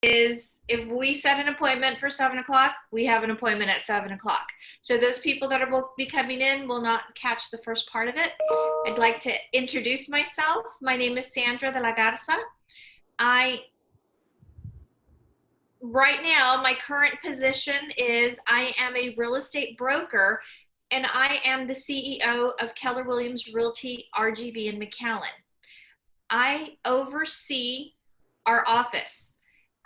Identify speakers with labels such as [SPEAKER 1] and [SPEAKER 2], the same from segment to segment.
[SPEAKER 1] is if we set an appointment for 7 o'clock, we have an appointment at 7 o'clock. So those people that will be coming in will not catch the first part of it. I'd like to introduce myself. My name is Sandra de la Garza. Right now, my current position is I am a real estate broker, and I am the CEO of Keller Williams Realty RGV in McAllen. I oversee our office,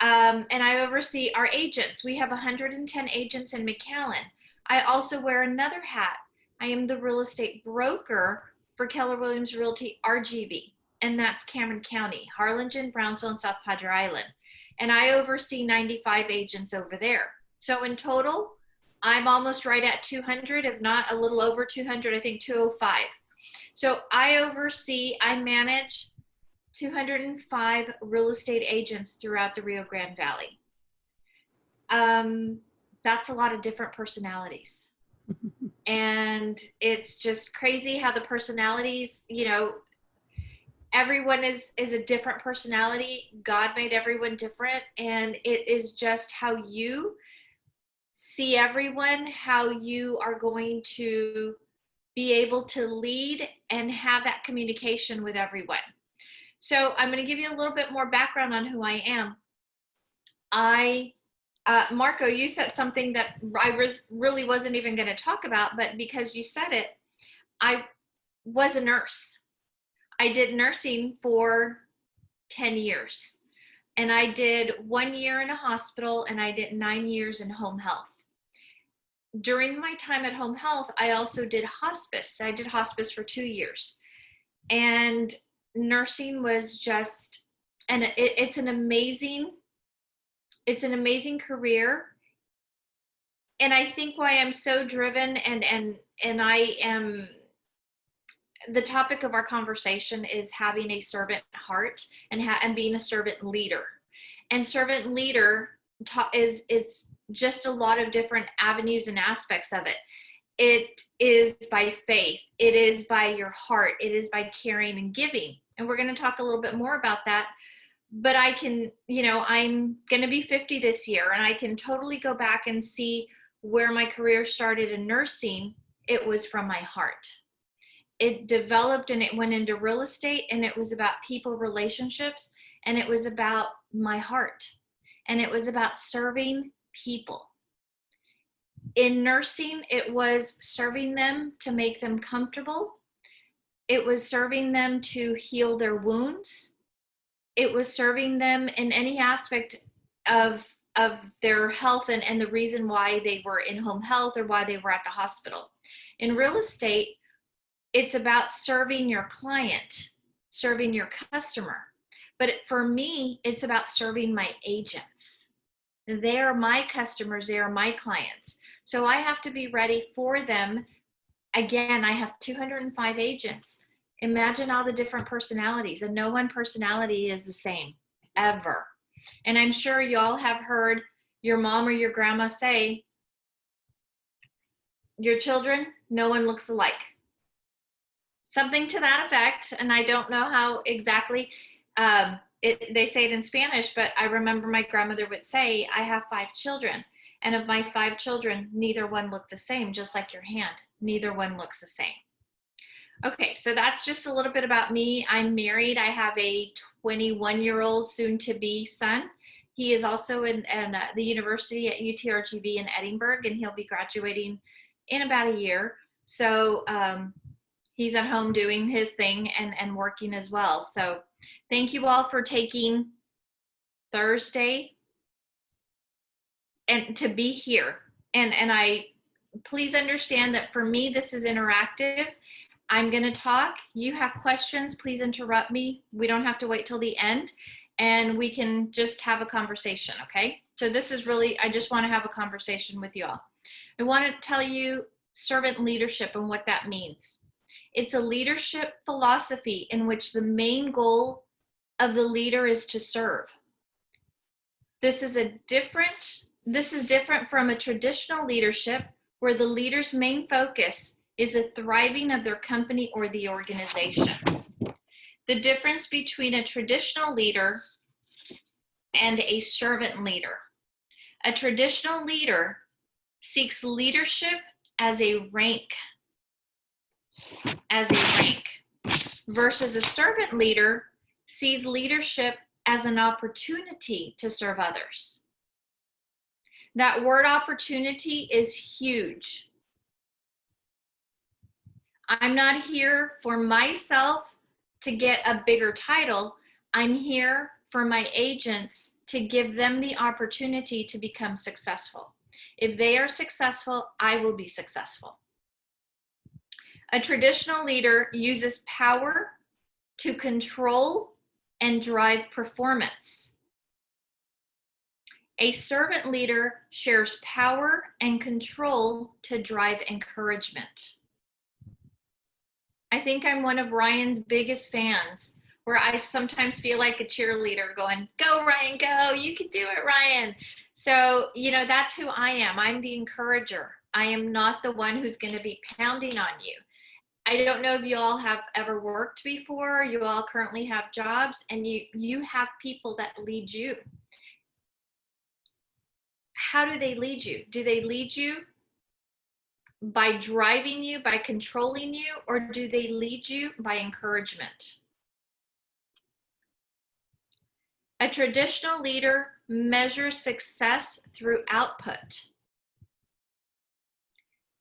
[SPEAKER 1] and I oversee our agents. We have 110 agents in McAllen. I also wear another hat. I am the real estate broker for Keller Williams Realty RGV, and that's Cameron County, Harlingen, Brownsville, and South Padre Island. And I oversee 95 agents over there. So in total, I'm almost right at 200, if not a little over 200, I think 205. So I manage 205 real estate agents throughout the Rio Grande Valley. That's a lot of different personalities. And it's just crazy how the personalities, everyone is a different personality. God made everyone different, and it is just how you see everyone, how you are going to be able to lead and have that communication with everyone. So I'm going to give you a little bit more background on who I am. Marco, you said something that I really wasn't even going to talk about, but because you said it, I was a nurse. I did nursing for 10 years, and I did 1 year in a hospital, and I did 9 years in home health. During my time at home health, I also did hospice. I did hospice for 2 years, and nursing was just, and it's an amazing career. And I think why I'm so driven and I am, the topic of our conversation is having a servant heart and being a servant leader. And servant leader is just a lot of different avenues and aspects of it. It is by faith. It is by your heart. It is by caring and giving. And we're going to talk a little bit more about that. But I can, I'm going to be 50 this year, and I can totally go back and see where my career started in nursing. It was from my heart. It developed and it went into real estate, and it was about people relationships, and it was about my heart, and it was about serving people. In nursing, it was serving them to make them comfortable. It was serving them to heal their wounds. It was serving them in any aspect of their health and the reason why they were in home health or why they were at the hospital. In real estate, it's about serving your client, serving your customer. But for me, it's about serving my agents. They are my customers. They are my clients. So I have to be ready for them. Again, I have 205 agents. Imagine all the different personalities, and no one personality is the same, ever. And I'm sure y'all have heard your mom or your grandma say, your children, no one looks alike. Something to that effect, and I don't know how exactly they say it in Spanish, but I remember my grandmother would say, I have 5 children, and of my 5 children, neither one looked the same, just like your hand. Neither one looks the same. Okay, so that's just a little bit about me. I'm married. I have a 21-year-old soon-to-be son. He is also in the university at UTRGV in Edinburgh, and he'll be graduating in about a year. So he's at home doing his thing and working as well. So thank you all for taking Thursday and to be here. And I please understand that for me, this is interactive. I'm going to talk. You have questions, please interrupt me. We don't have to wait till the end, and we can just have a conversation, okay? So this is really, I just want to have a conversation with you all. I want to tell you servant leadership and what that means. It's a leadership philosophy in which the main goal of the leader is to serve. This is different from a traditional leadership where the leader's main focus is the thriving of their company or the organization. The difference between a traditional leader and a servant leader. A traditional leader seeks leadership as a rank, versus a servant leader sees leadership as an opportunity to serve others. That word opportunity is huge. I'm not here for myself to get a bigger title. I'm here for my agents to give them the opportunity to become successful. If they are successful, I will be successful. A traditional leader uses power to control and drive performance. A servant leader shares power and control to drive encouragement. I think I'm one of Ryan's biggest fans, where I sometimes feel like a cheerleader going, go Ryan, go, you can do it, Ryan. So, that's who I am. I'm the encourager. I am not the one who's going to be pounding on you. I don't know if you all have ever worked before. You all currently have jobs, and you have people that lead you. How do they lead you? Do they lead you by driving you, by controlling you, or do they lead you by encouragement? A traditional leader measures success through output.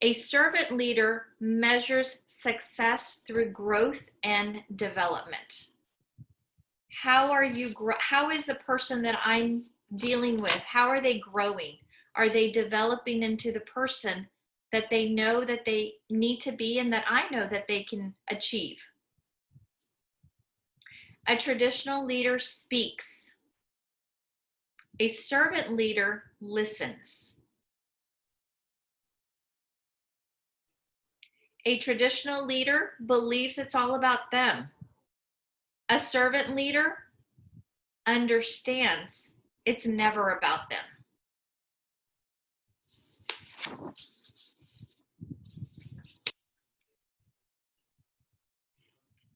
[SPEAKER 1] A servant leader measures success through growth and development. How is the person that I'm dealing with, how are they growing? Are they developing into the person that they know that they need to be and that I know that they can achieve? A traditional leader speaks. A servant leader listens. A traditional leader believes it's all about them. A servant leader understands it's never about them.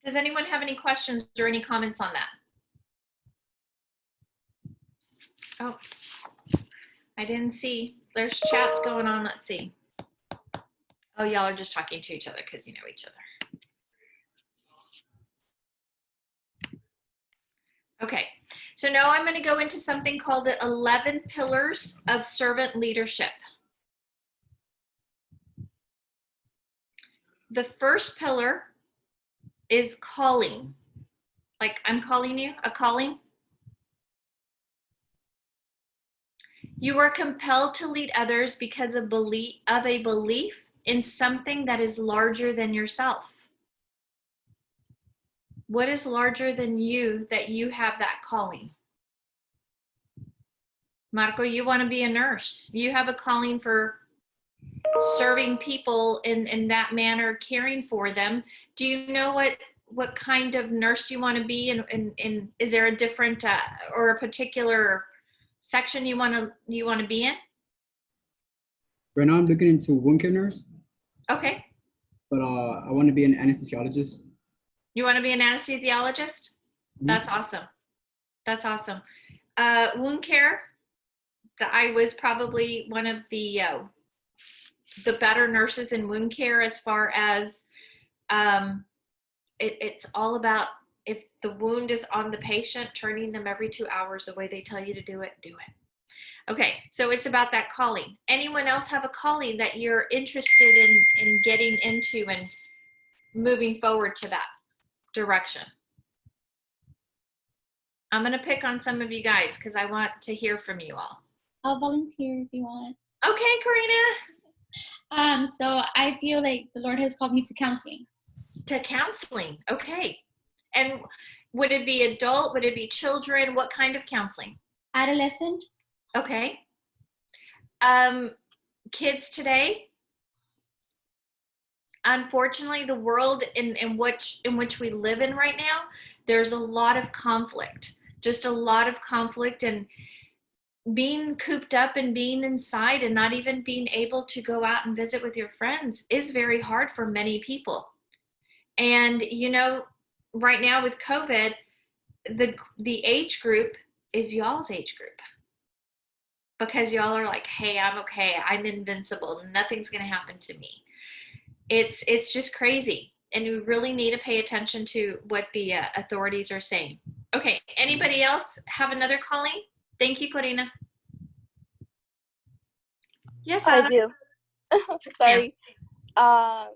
[SPEAKER 1] Does anyone have any questions or any comments on that? Oh, I didn't see. There's chats going on. Let's see. Oh, y'all are just talking to each other because you know each other. Okay, so now I'm going to go into something called the 11 pillars of servant leadership. The first pillar is calling. Like I'm calling you, a calling. You are compelled to lead others because of a belief in something that is larger than yourself. What is larger than you that you have that calling? Marco, you want to be a nurse. You have a calling for serving people in that manner, caring for them. Do you know what kind of nurse you want to be? And is there a different or a particular section you want to be in?
[SPEAKER 2] Right now I'm looking into wound care nurse.
[SPEAKER 1] Okay.
[SPEAKER 2] But I want to be an anesthesiologist.
[SPEAKER 1] You want to be an anesthesiologist? Mm-hmm. That's awesome. That's awesome. Wound care, I was probably one of the better nurses in wound care as far as it's all about if the wound is on the patient, turning them every 2 hours the way they tell you to do it, do it. Okay, so it's about that calling. Anyone else have a calling that you're interested in getting into and moving forward to that direction? I'm going to pick on some of you guys because I want to hear from you all.
[SPEAKER 3] I'll volunteer if you want.
[SPEAKER 1] Okay, Karina.
[SPEAKER 3] So I feel like the Lord has called me to counseling.
[SPEAKER 1] To counseling, okay. And would it be adult? Would it be children? What kind of counseling?
[SPEAKER 3] Adolescent.
[SPEAKER 1] Okay. Kids today? Unfortunately, the world in which we live in right now, there's a lot of conflict. Just a lot of conflict, and being cooped up and being inside and not even being able to go out and visit with your friends is very hard for many people. And right now with COVID, the age group is y'all's age group. Because y'all are like, hey, I'm okay. I'm invincible. Nothing's going to happen to me. It's just crazy. And we really need to pay attention to what the authorities are saying. Okay, anybody else have another calling? Thank you, Corina. Yes,
[SPEAKER 4] I
[SPEAKER 1] Sandra.
[SPEAKER 4] do. Sorry. I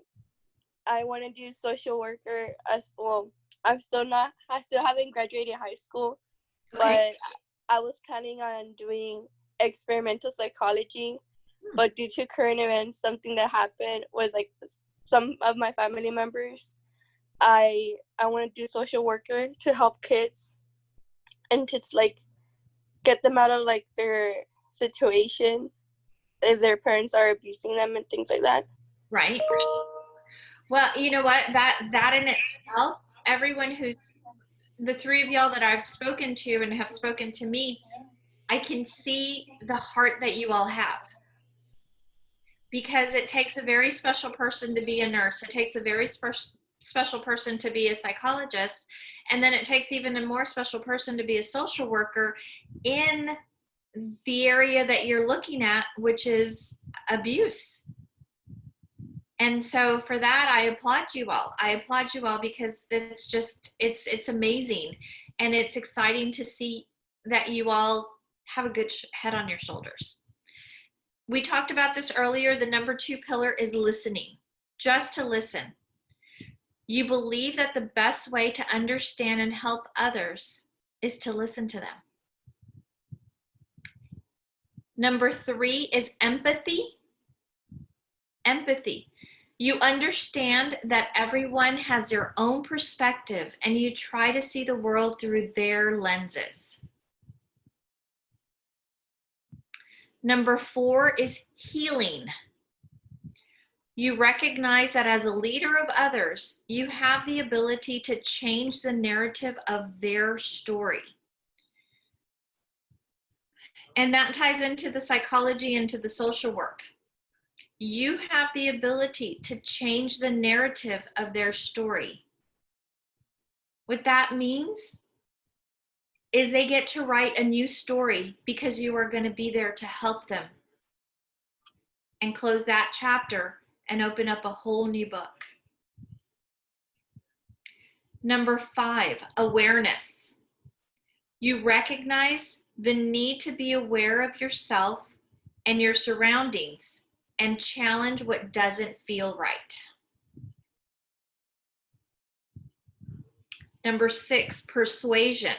[SPEAKER 4] want to do social worker as well. I still haven't graduated high school,
[SPEAKER 1] Okay.
[SPEAKER 4] but I was planning on doing experimental psychology. But due to current events, something that happened was like some of my family members. I want to do social worker to help kids and to like get them out of like their situation if their parents are abusing them and things like that.
[SPEAKER 1] Right. Well, you know what? That in itself, everyone who's the three of y'all that I've spoken to and have spoken to me, I can see the heart that you all have. Because it takes a very special person to be a nurse. It takes a very special person to be a psychologist. And then it takes even a more special person to be a social worker in the area that you're looking at, which is abuse. And so for that, I applaud you all. I applaud you all because it's just, it's amazing. And it's exciting to see that you all have a good head on your shoulders. We talked about this earlier. The number 2 pillar is listening, just to listen. You believe that the best way to understand and help others is to listen to them. Number 3 is empathy. Empathy. You understand that everyone has their own perspective and you try to see the world through their lenses. Number 4 is healing. You recognize that as a leader of others, you have the ability to change the narrative of their story. And that ties into the psychology and to the social work. You have the ability to change the narrative of their story. What that means is they get to write a new story because you are going to be there to help them and close that chapter and open up a whole new book. Number 5, awareness. You recognize the need to be aware of yourself and your surroundings and challenge what doesn't feel right. Number 6, persuasion.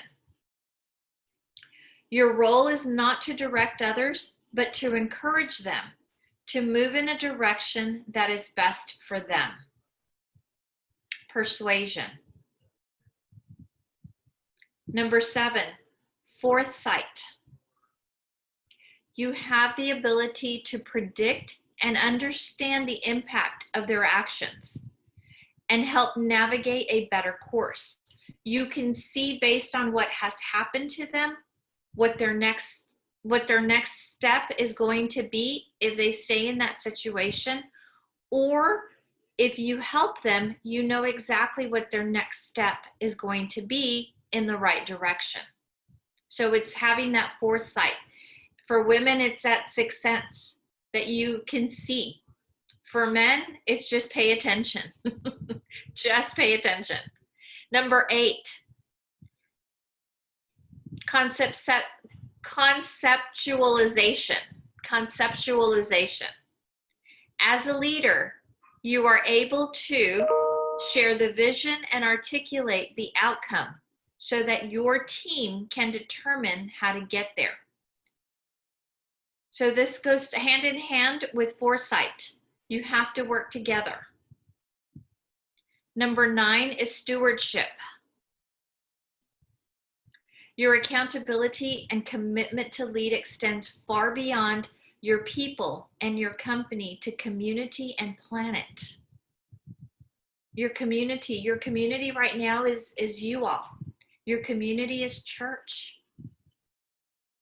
[SPEAKER 1] Your role is not to direct others, but to encourage them to move in a direction that is best for them. Persuasion. Number 7, foresight. You have the ability to predict and understand the impact of their actions and help navigate a better course. You can see based on what has happened to them, what their next step is going to be if they stay in that situation, or if you help them, you know exactly what their next step is going to be in the right direction. So it's having that foresight. For women, it's that sixth sense that you can see. For men, it's just pay attention. Just pay attention. Number 8, conceptualization. Conceptualization. As a leader, you are able to share the vision and articulate the outcome so that your team can determine how to get there. So this goes hand in hand with foresight. You have to work together. Number 9 is stewardship. Your accountability and commitment to lead extends far beyond your people and your company to community and planet. Your community right now is you all. Your community is church.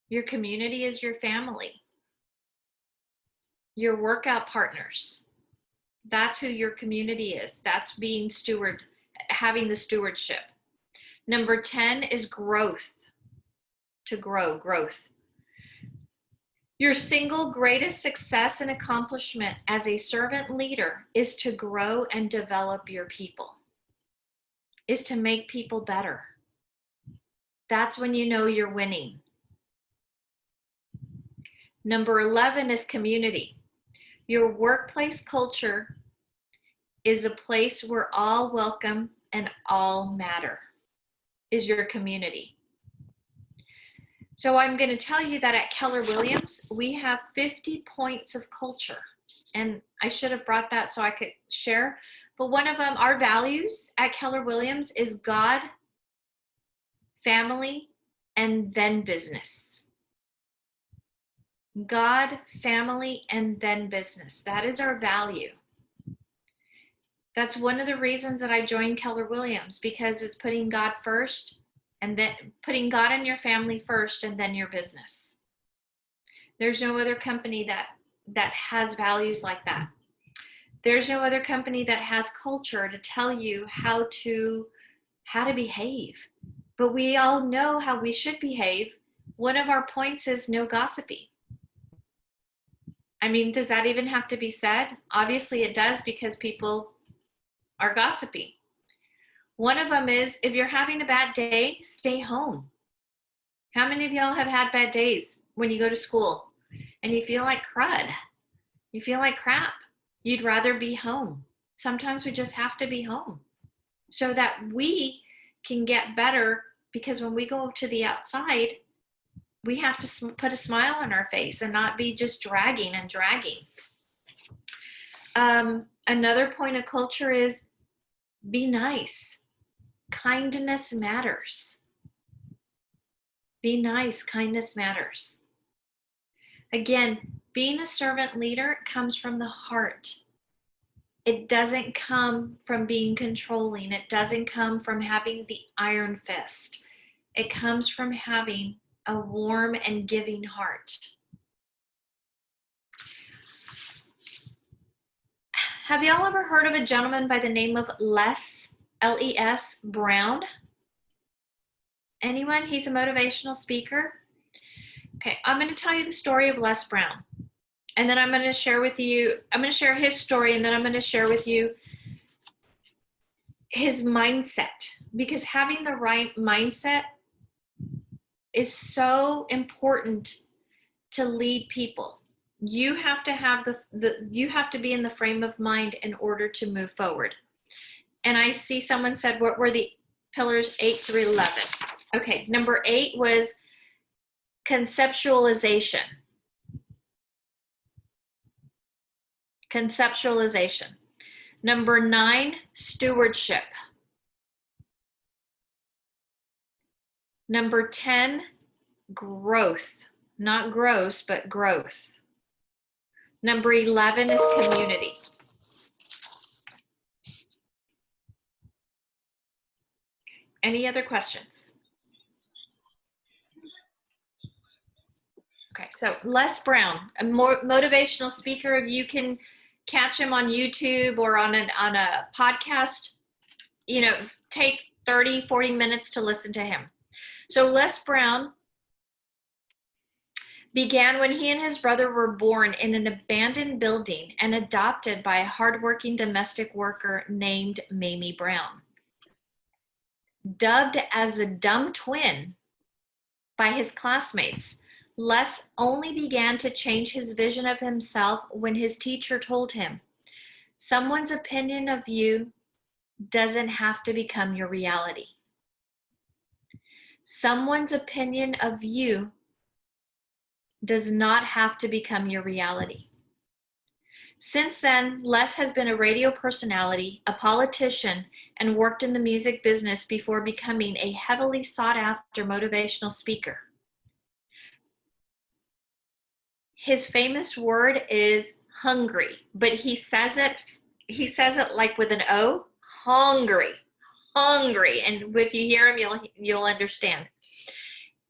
[SPEAKER 1] Your community is your family. Your workout partners. That's who your community is. That's being having the stewardship. Number 10 is growth. to grow, growth. Your single greatest success and accomplishment as a servant leader is to grow and develop your people, is to make people better. That's when you know you're winning. Number 11 is community. Your workplace culture is a place where all welcome and all matter, is your community. So I'm going to tell you that at Keller Williams, we have 50 points of culture. And I should have brought that so I could share. But one of them, our values at Keller Williams is God, family, and then business. God, family, and then business. That is our value. That's one of the reasons that I joined Keller Williams, because it's putting God first, and then putting God and your family first, and then your business. There's no other company that has values like that. There's no other company that has culture to tell you how to behave. But we all know how we should behave. One of our points is no gossiping. I mean, does that even have to be said? Obviously it does, because people are gossiping. One of them is, if you're having a bad day, stay home. How many of y'all have had bad days when you go to school and you feel like crud? You feel like crap. You'd rather be home. Sometimes we just have to be home so that we can get better, because when we go to the outside, we have to put a smile on our face and not be just dragging and dragging. Another point of culture is be nice. Kindness matters. Be nice. Kindness matters. Again, being a servant leader comes from the heart. It doesn't come from being controlling. It doesn't come from having the iron fist. It comes from having a warm and giving heart. Have y'all ever heard of a gentleman by the name of Les, L-E-S, Brown? Anyone? He's a motivational speaker. Okay, I'm going to tell you the story of Les Brown. And then I'm going to share with you, I'm going to share his story, and then I'm going to share with you his mindset. Because having the right mindset is so important to lead people. You have to have you have to be in the frame of mind in order to move forward. And I see someone said, what were the pillars 8 through 11? Okay, number 8 was conceptualization. Conceptualization. Number 9, stewardship. Number 10, growth. Not gross, but growth. Number 11 is community. Any other questions? Okay, so Les Brown, a more motivational speaker. If you can catch him on YouTube or on a podcast, you know, take 30, 40 minutes to listen to him. So Les Brown began when he and his brother were born in an abandoned building and adopted by a hardworking domestic worker named Mamie Brown. Dubbed as a dumb twin by his classmates, Les only began to change his vision of himself when his teacher told him, "Someone's opinion of you doesn't have to become your reality. Someone's opinion of you does not have to become your reality." Since then, Les has been a radio personality, a politician, and worked in the music business before becoming a heavily sought-after motivational speaker. His famous word is hungry, but he says it like with an O, hungry. And if you hear him, you'll understand.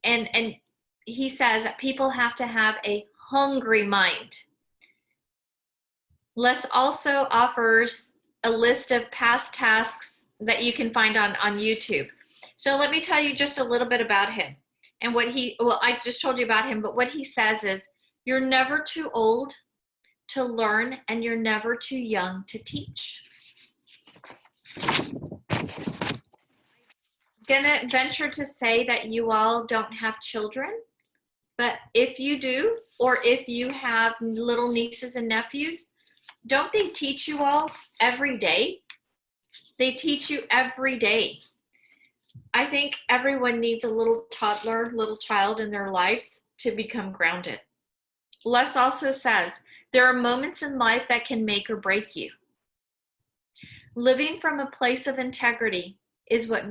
[SPEAKER 1] And he says that people have to have a hungry mind. Les also offers a list of past tasks that you can find on YouTube. So let me tell you just a little bit about him. And I just told you about him, but what he says is, you're never too old to learn and you're never too young to teach. Gonna venture to say that you all don't have children, but if you do, or if you have little nieces and nephews, don't they teach you all every day? They teach you every day. I think everyone needs a little toddler, little child in their lives to become grounded. Les also says, there are moments in life that can make or break you. Living from a place of integrity is what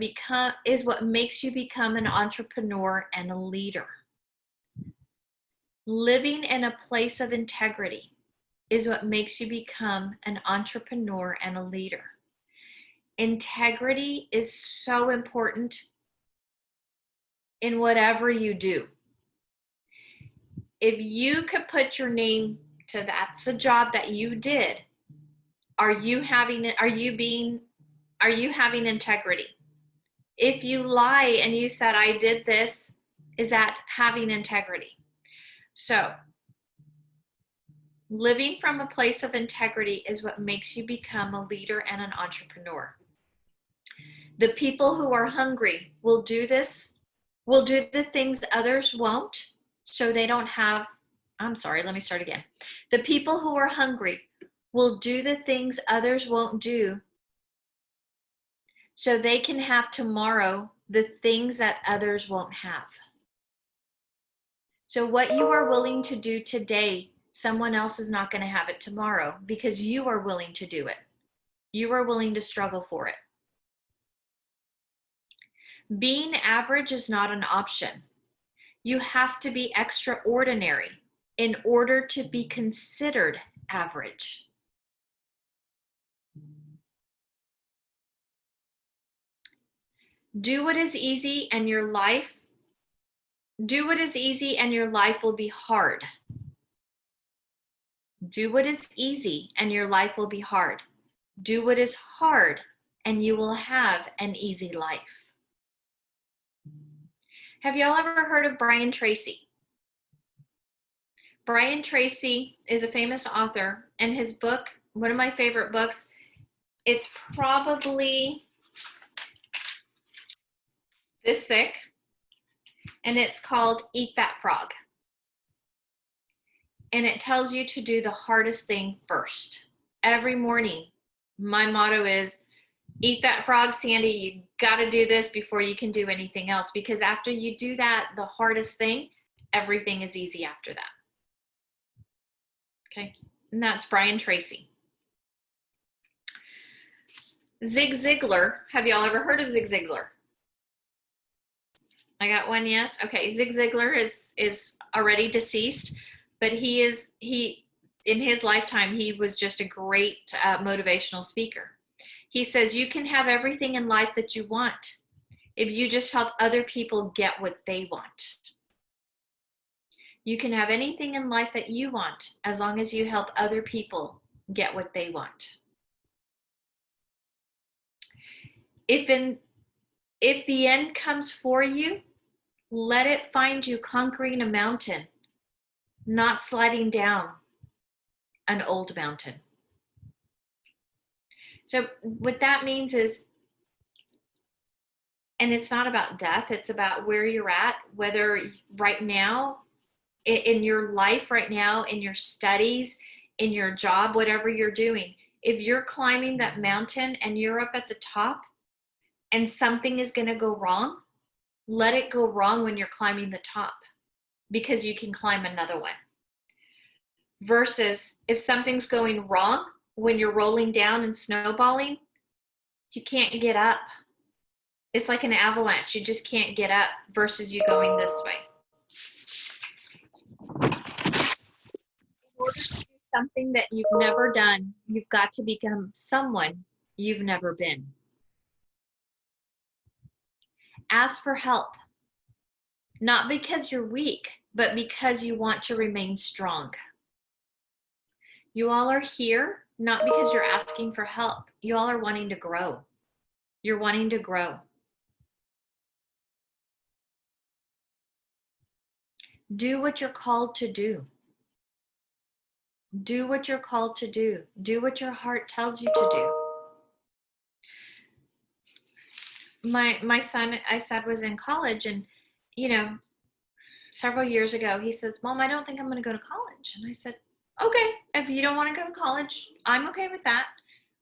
[SPEAKER 1] makes you become an entrepreneur and a leader. Living in a place of integrity is what makes you become an entrepreneur and a leader. Integrity is so important in whatever you do. If you could put your name to that's the job that you did, are you having integrity? If you lie and you said, I did this, is that having integrity? So, living from a place of integrity is what makes you become a leader and an entrepreneur. The people who are hungry will do the things others won't, so they don't have, let me start again. The people who are hungry will do the things others won't do, so they can have tomorrow the things that others won't have. So what you are willing to do today, someone else is not going to have it tomorrow because you are willing to do it. You are willing to struggle for it. Being average is not an option. You have to be extraordinary in order to be considered average. Do what is easy and your life will be hard. Do what is easy and your life will be hard. Do what is hard and you will have an easy life. Have y'all ever heard of Brian Tracy? Brian Tracy is a famous author, and his book, one of my favorite books, it's probably this thick, and it's called Eat That Frog. And it tells you to do the hardest thing first. Every morning, my motto is, eat that frog, Sandy. You got to do this before you can do anything else, because after you do that, the hardest thing, everything is easy after that. Okay, and that's Brian Tracy. Zig Ziglar. Have y'all ever heard of Zig Ziglar? I got one yes. Okay, Zig Ziglar is already deceased, but in his lifetime, he was just a great motivational speaker. He says, you can have everything in life that you want if you just help other people get what they want. You can have anything in life that you want as long as you help other people get what they want. If the end comes for you, let it find you conquering a mountain, not sliding down an old mountain. So what that means is, and it's not about death, it's about where you're at, whether right now, in your life right now, in your studies, in your job, whatever you're doing, if you're climbing that mountain and you're up at the top and something is going to go wrong, let it go wrong when you're climbing the top, because you can climb another one. Versus if something's going wrong when you're rolling down and snowballing, you can't get up. It's like an avalanche. You just can't get up versus you going this way. In order to do something that you've never done, you've got to become someone you've never been. Ask for help, not because you're weak, but because you want to remain strong. You all are here not because you're asking for help. You all are wanting to grow. You're wanting to grow. Do what you're called to do. Do what you're called to do. Do what your heart tells you to do. My son, I said, was in college, and several years ago, he says, Mom, I don't think I'm going to go to college. And I said, okay, if you don't want to go to college, I'm okay with that.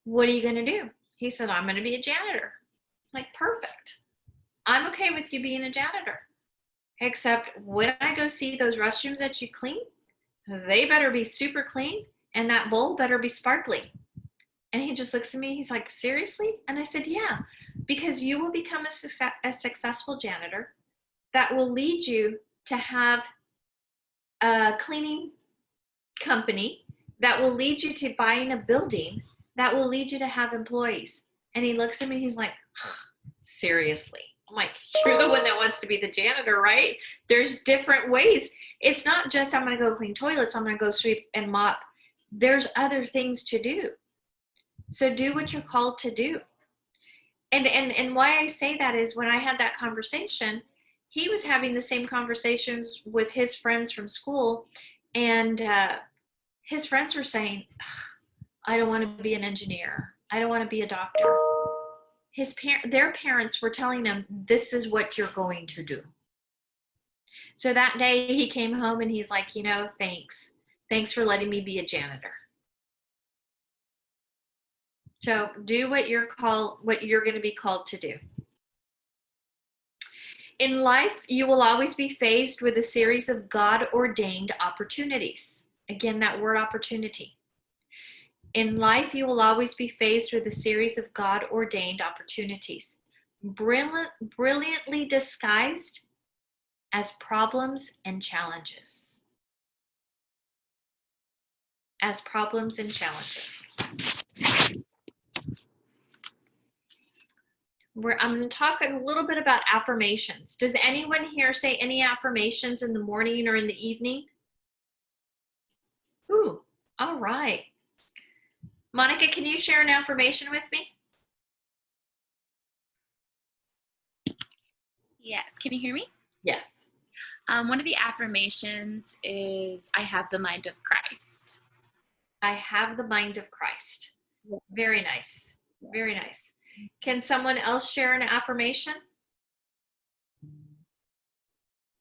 [SPEAKER 1] What are you going to do? He said, I'm going to be a janitor. I'm like, perfect. I'm okay with you being a janitor. Except when I go see those restrooms that you clean, they better be super clean, and that bowl better be sparkly. And he just looks at me. He's like, seriously? And I said, yeah, because you will become a successful janitor that will lead you to have a cleaning company, that will lead you to buying a building, that will lead you to have employees. And he looks at me. He's like, seriously? I'm like, you're the one that wants to be the janitor, right? There's different ways. It's not just I'm going to go clean toilets. I'm going to go sweep and mop. There's other things to do. So do what you're called to do. And why I say that is when I had that conversation, he was having the same conversations with his friends from school. And his friends were saying, I don't want to be an engineer. I don't want to be a doctor. Their parents were telling him, this is what you're going to do. So that day he came home and he's like, thanks. Thanks for letting me be a janitor. So do what you're going to be called to do. In life, you will always be faced with a series of God-ordained opportunities. Again, that word opportunity. In life, you will always be faced with a series of God-ordained opportunities, brilliantly disguised as problems and challenges. As problems and challenges. I'm going to talk a little bit about affirmations. Does anyone here say any affirmations in the morning or in the evening? Ooh, all right. Monica, can you share an affirmation with me?
[SPEAKER 5] Yes. Can you hear me?
[SPEAKER 1] Yes.
[SPEAKER 5] One of the affirmations is, I have the mind of Christ.
[SPEAKER 1] I have the mind of Christ. Very nice. Very nice. Can someone else share an affirmation?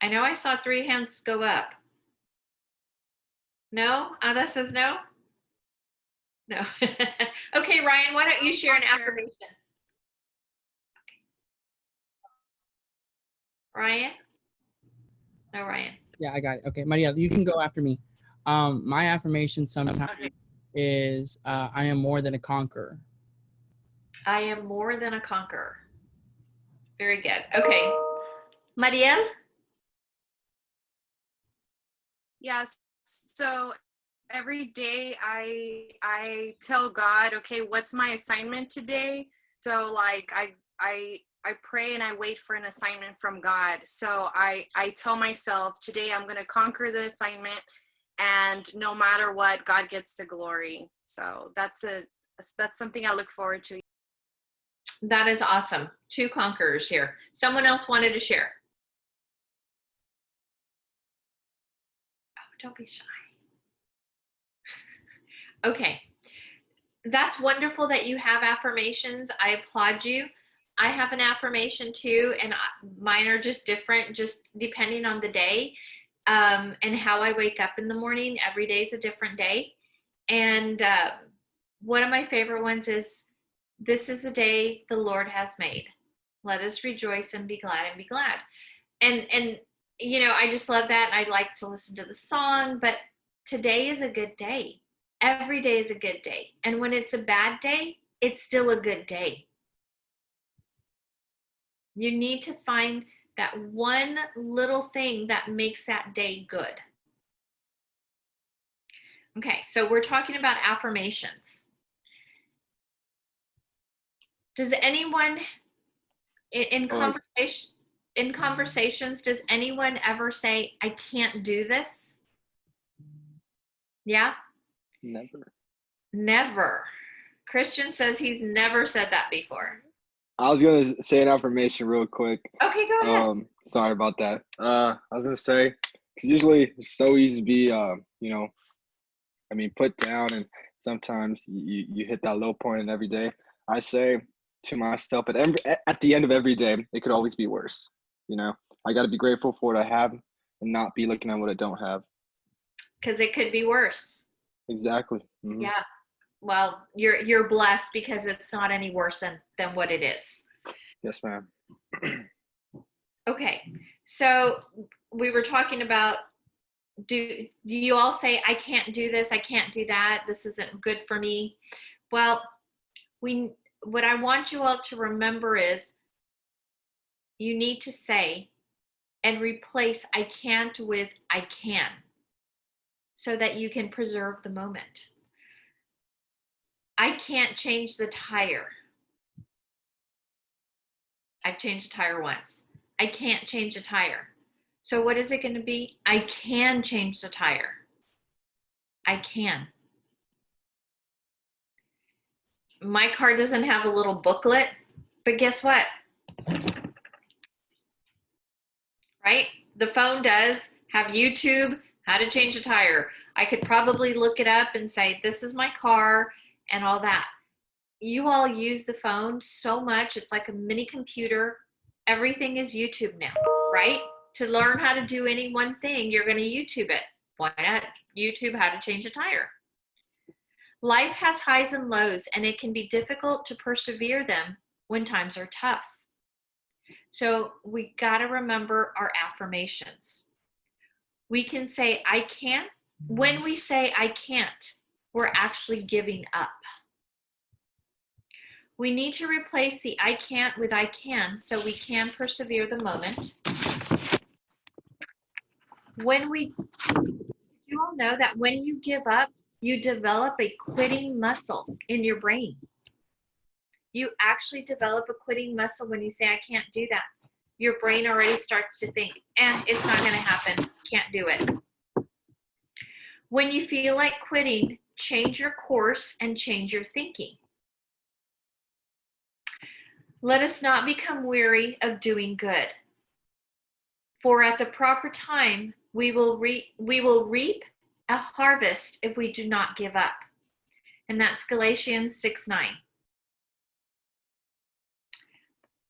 [SPEAKER 1] I know I saw 3 hands go up. No? Ada says no? No. Okay, Ryan, why don't you share an affirmation? Ryan? No, Ryan.
[SPEAKER 6] Yeah, I got it. Okay, Maria, you can go after me. My affirmation sometimes is I am more than a conqueror.
[SPEAKER 1] I am more than a conqueror. Very good. Okay. Mariel?
[SPEAKER 7] Yes. So every day I tell God, okay, what's my assignment today? So like I pray and I wait for an assignment from God. So I tell myself today I'm going to conquer the assignment, and no matter what, God gets the glory. So that's something I look forward to.
[SPEAKER 1] That is awesome. 2 conquerors here. Someone else wanted to share. Oh, don't be shy. Okay. That's wonderful that you have affirmations. I applaud you. I have an affirmation too, and mine are just different, just depending on the day and how I wake up in the morning. Every day is a different day. And one of my favorite ones is, this is the day the Lord has made. Let us rejoice and be glad and be glad. And I just love that. And I like to listen to the song, but today is a good day. Every day is a good day. And when it's a bad day, it's still a good day. You need to find that one little thing that makes that day good. Okay, so we're talking about affirmations. Does anyone in conversations, does anyone ever say, I can't do this? Yeah? Never. Christian says he's never said that before.
[SPEAKER 8] I was going to say an affirmation real quick.
[SPEAKER 1] Okay, go ahead.
[SPEAKER 8] Sorry about that. I was going to say, Because usually it's so easy to be, put down, and sometimes you hit that low point in every day. I say to myself, at the end of every day, it could always be worse. I got to be grateful for what I have and not be looking at what I don't have.
[SPEAKER 1] Because it could be worse.
[SPEAKER 8] Exactly. Mm-hmm.
[SPEAKER 1] Yeah. Well, you're blessed because it's not any worse than what it is.
[SPEAKER 8] Yes, ma'am.
[SPEAKER 1] Okay. So we were talking about, do you all say, I can't do this, I can't do that, this isn't good for me? Well, what I want you all to remember is you need to say and replace I can't with I can, so that you can preserve the moment. I can't change the tire. I've changed the tire once. I can't change the tire. So what is it going to be? I can change the tire. I can. My car doesn't have a little booklet, but guess what? Right? The phone does have YouTube, how to change a tire. I could probably look it up and say, this is my car and all that. You all use the phone so much. It's like a mini computer. Everything is YouTube now, right? To learn how to do any one thing, you're going to YouTube it. Why not YouTube how to change a tire? Life has highs and lows, and it can be difficult to persevere them when times are tough. So we got to remember our affirmations. We can say, I can. When we say, I can't, we're actually giving up. We need to replace the I can't with I can, so we can persevere the moment. You all know that when you give up, you develop a quitting muscle in your brain. You actually develop a quitting muscle when you say, I can't do that. Your brain already starts to think, it's not going to happen. Can't do it. When you feel like quitting, change your course and change your thinking. Let us not become weary of doing good, for at the proper time we will reap a harvest if we do not give up. And that's Galatians 6:9.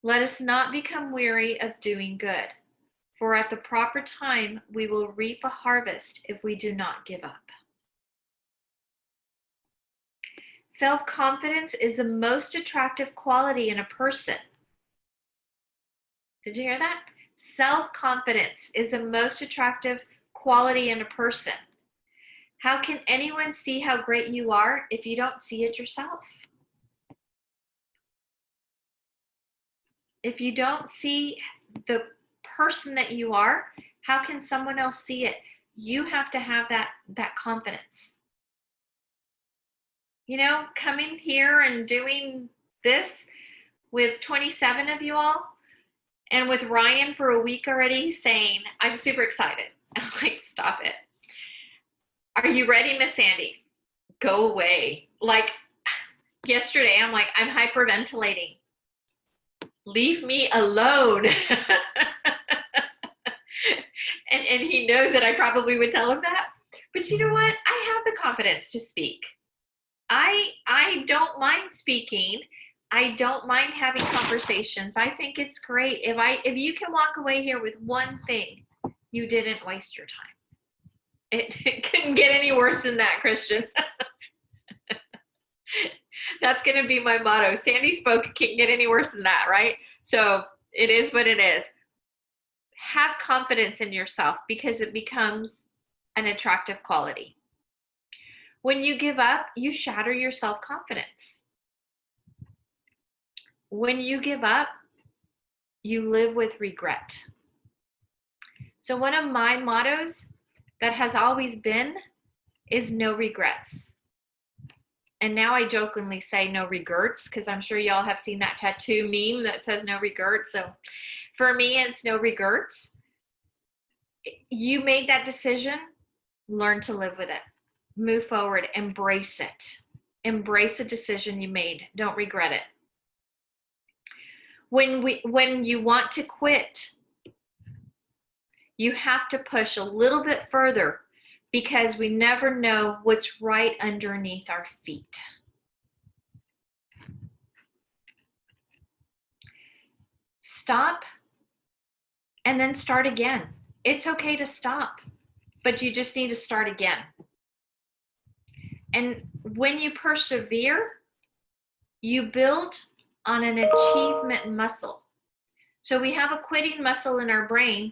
[SPEAKER 1] Let us not become weary of doing good, for at the proper time we will reap a harvest if we do not give up. Self-confidence is the most attractive quality in a person. Did you hear that? Self-confidence is the most attractive quality in a person. How can anyone see how great you are if you don't see it yourself? If you don't see the person that you are, how can someone else see it? You have to have that confidence. Coming here and doing this with 27 of you all, and with Ryan for a week already saying, I'm super excited. I'm like, stop it. Are you ready, Miss Sandy? Go away. Like yesterday, I'm like, I'm hyperventilating. Leave me alone. and he knows that I probably would tell him that. But you know what? I have the confidence to speak. I don't mind speaking. I don't mind having conversations. I think it's great. If you can walk away here with one thing, you didn't waste your time. It couldn't get any worse than that, Christian. That's going to be my motto. Sandy spoke, it can't get any worse than that, right? So it is what it is. Have confidence in yourself because it becomes an attractive quality. When you give up, you shatter your self-confidence. When you give up, you live with regret. So one of my mottos that has always been is no regrets. And now I jokingly say no regrets because I'm sure y'all have seen that tattoo meme that says no regrets. So for me, it's no regrets. You made that decision, learn to live with it. Move forward, embrace it. Embrace the decision you made. Don't regret it. When you want to quit, You have to push a little bit further because we never know what's right underneath our feet. Stop and then start again. It's okay to stop, but you just need to start again. And when you persevere, you build on an achievement muscle. So we have a quitting muscle in our brain,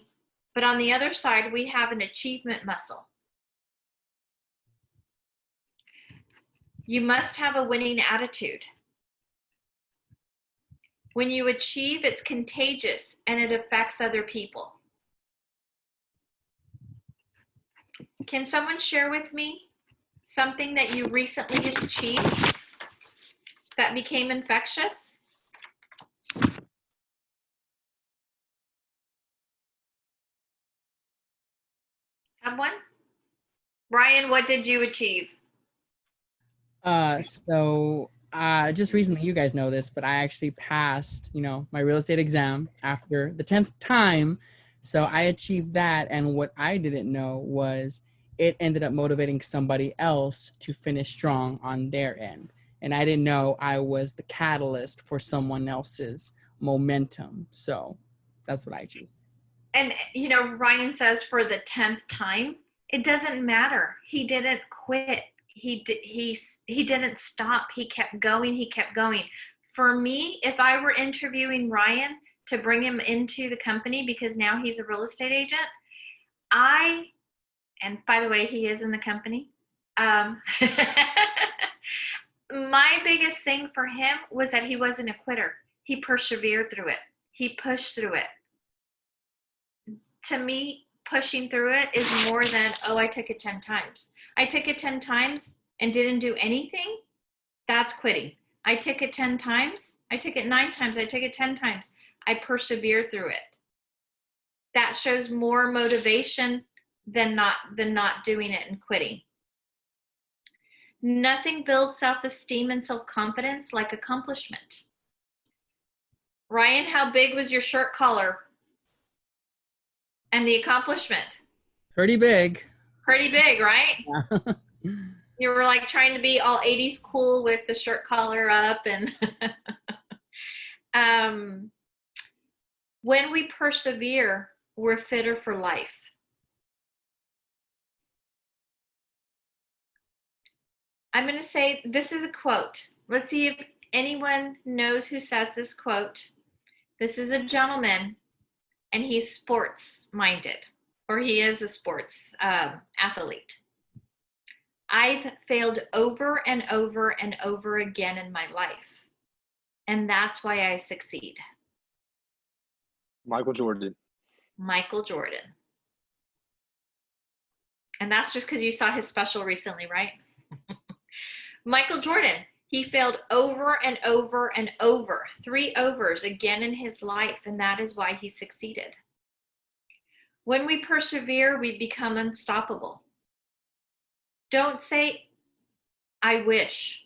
[SPEAKER 1] but on the other side, we have an achievement muscle. You must have a winning attitude. When you achieve, it's contagious and it affects other people. Can someone share with me something that you recently achieved that became infectious? Someone? Ryan, what did you achieve?
[SPEAKER 6] Just recently, you guys know this, but I actually passed, my real estate exam after the 10th time. So I achieved that. And what I didn't know was it ended up motivating somebody else to finish strong on their end. And I didn't know I was the catalyst for someone else's momentum. So that's what I achieved.
[SPEAKER 1] And, Ryan says for the 10th time, it doesn't matter. He didn't quit. He didn't stop. He kept going. He kept going. For me, if I were interviewing Ryan to bring him into the company because now he's a real estate agent, and by the way, he is in the company. My biggest thing for him was that he wasn't a quitter. He persevered through it. He pushed through it. To me, pushing through it is more than, I took it 10 times. I took it 10 times and didn't do anything. That's quitting. I took it 10 times. I took it 9 times. I took it 10 times. I persevered through it. That shows more motivation than not doing it and quitting. Nothing builds self-esteem and self-confidence like accomplishment. Ryan, how big was your shirt collar? And the accomplishment?
[SPEAKER 6] Pretty big.
[SPEAKER 1] Pretty big, right?
[SPEAKER 6] Yeah.
[SPEAKER 1] You were like trying to be all 80s cool with the shirt collar up and when we persevere, we're fitter for life. I'm going to say this is a quote. Let's see if anyone knows who says this quote. This is a gentleman and he's sports minded, or he is a sports athlete. I've failed over and over and over again in my life, and that's why I succeed.
[SPEAKER 8] Michael Jordan.
[SPEAKER 1] Michael Jordan. And that's just because you saw his special recently, right? Michael Jordan, he failed over and over and over, 3 overs again in his life, and that is why he succeeded. When we persevere, we become unstoppable. Don't say, I wish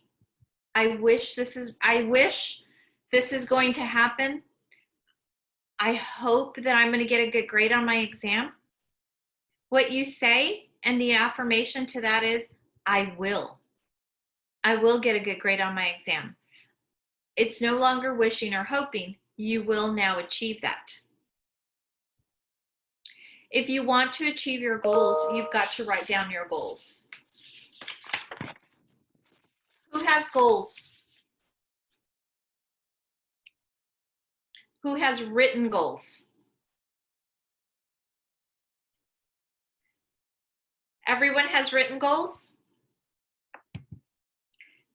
[SPEAKER 1] this is going to happen. I hope that I'm going to get a good grade on my exam. What you say and the affirmation to that is, I will get a good grade on my exam. It's no longer wishing or hoping. You will now achieve that. If you want to achieve your goals, you've got to write down your goals. Who has goals? Who has written goals? Everyone has written goals?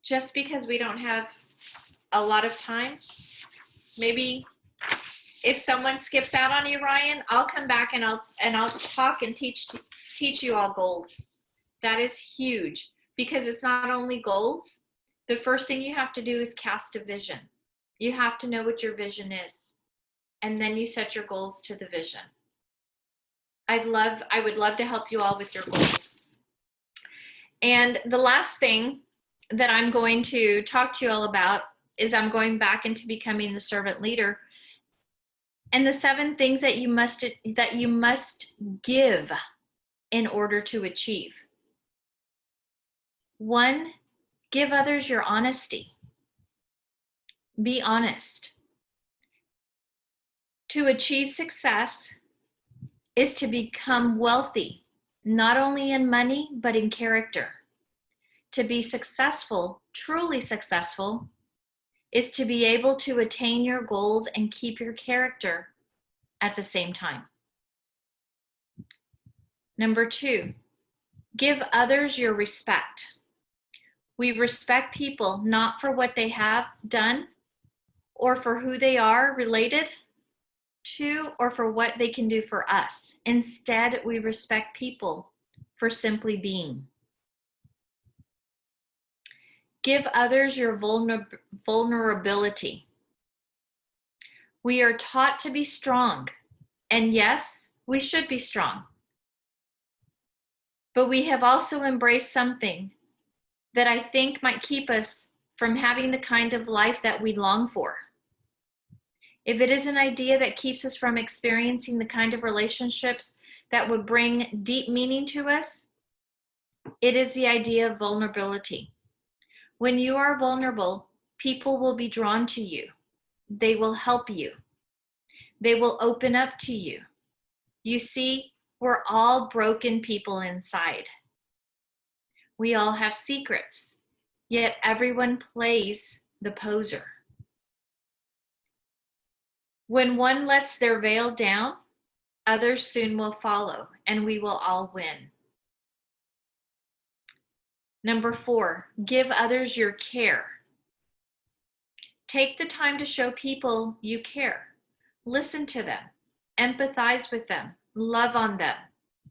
[SPEAKER 1] Just because we don't have a lot of time, maybe if someone skips out on you, Ryan, I'll come back and I'll talk and teach you all goals. That is huge because it's not only goals. The first thing you have to do is cast a vision. You have to know what your vision is, and then you set your goals to the vision. I would love to help you all with your goals. And the last thing that I'm going to talk to you all about is I'm going back into becoming the servant leader. And the 7 things that you must give in order to achieve. 1, give others your honesty. Be honest. To achieve success is to become wealthy, not only in money, but in character. To be successful, truly successful, is to be able to attain your goals and keep your character at the same time. Number 2, give others your respect. We respect people not for what they have done or for who they are related to or for what they can do for us. Instead, we respect people for simply being. Give others your vulnerability. We are taught to be strong, and yes, we should be strong. But we have also embraced something that I think might keep us from having the kind of life that we long for. If it is an idea that keeps us from experiencing the kind of relationships that would bring deep meaning to us, it is the idea of vulnerability. When you are vulnerable, people will be drawn to you. They will help you. They will open up to you. You see, we're all broken people inside. We all have secrets, yet everyone plays the poser. When one lets their veil down, others soon will follow, and we will all win. Number 4, give others your care. Take the time to show people you care. Listen to them, empathize with them, love on them.